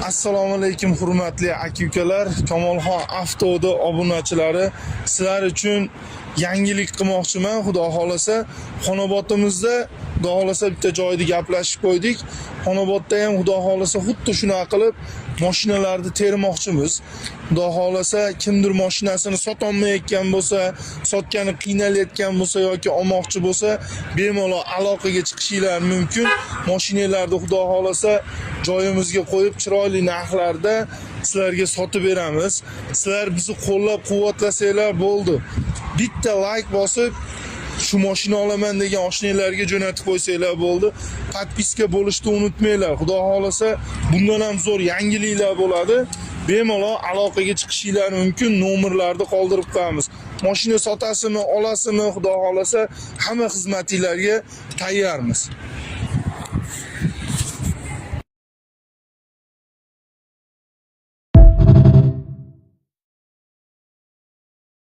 Assalomu alaykum hurmatli aka-ukalar, Kamolxon Avtoda obunachilari. Sizlar uchun yangilik qilmoqchiman. Xudo xolasa, Xonobodimizda xudo xolasa bitta joyda gaplashib qo'ydik. Xonobodda ham xudo xolasa xuddi shunaqa qilib mashinalarni termoqchimiz. Xudo xolasa kimdir mashinasini sotolmayotgan bo'lsa, sotgani qiynalayotgan bo'lsa yoki olmoqchi bo'lsa, bemalol aloqaga chiqishinglar mumkin. Mashinalarni xudo xolasa joyimizga qo'yib chiroyli narxlarda sizlarga sotib beramiz. Sizlar bizni qo'llab-quvvatlasanglar bo'ldi. Bitta like bosib shu mashina olaman degan oshnalarga jo'natib qo'ysanglar bo'ldi. Podpiska bo'lishni unutmanglar. Xudo xolasa bundan ham zo'r yangiliklar bo'ladi. Bemalol aloqaga chiqishinglar mumkin. Nomerlarni qoldirib qo'yamiz. Mashina sotasizmi, olasizmi, xudo xolasa hamma xizmatinglarga tayyormiz.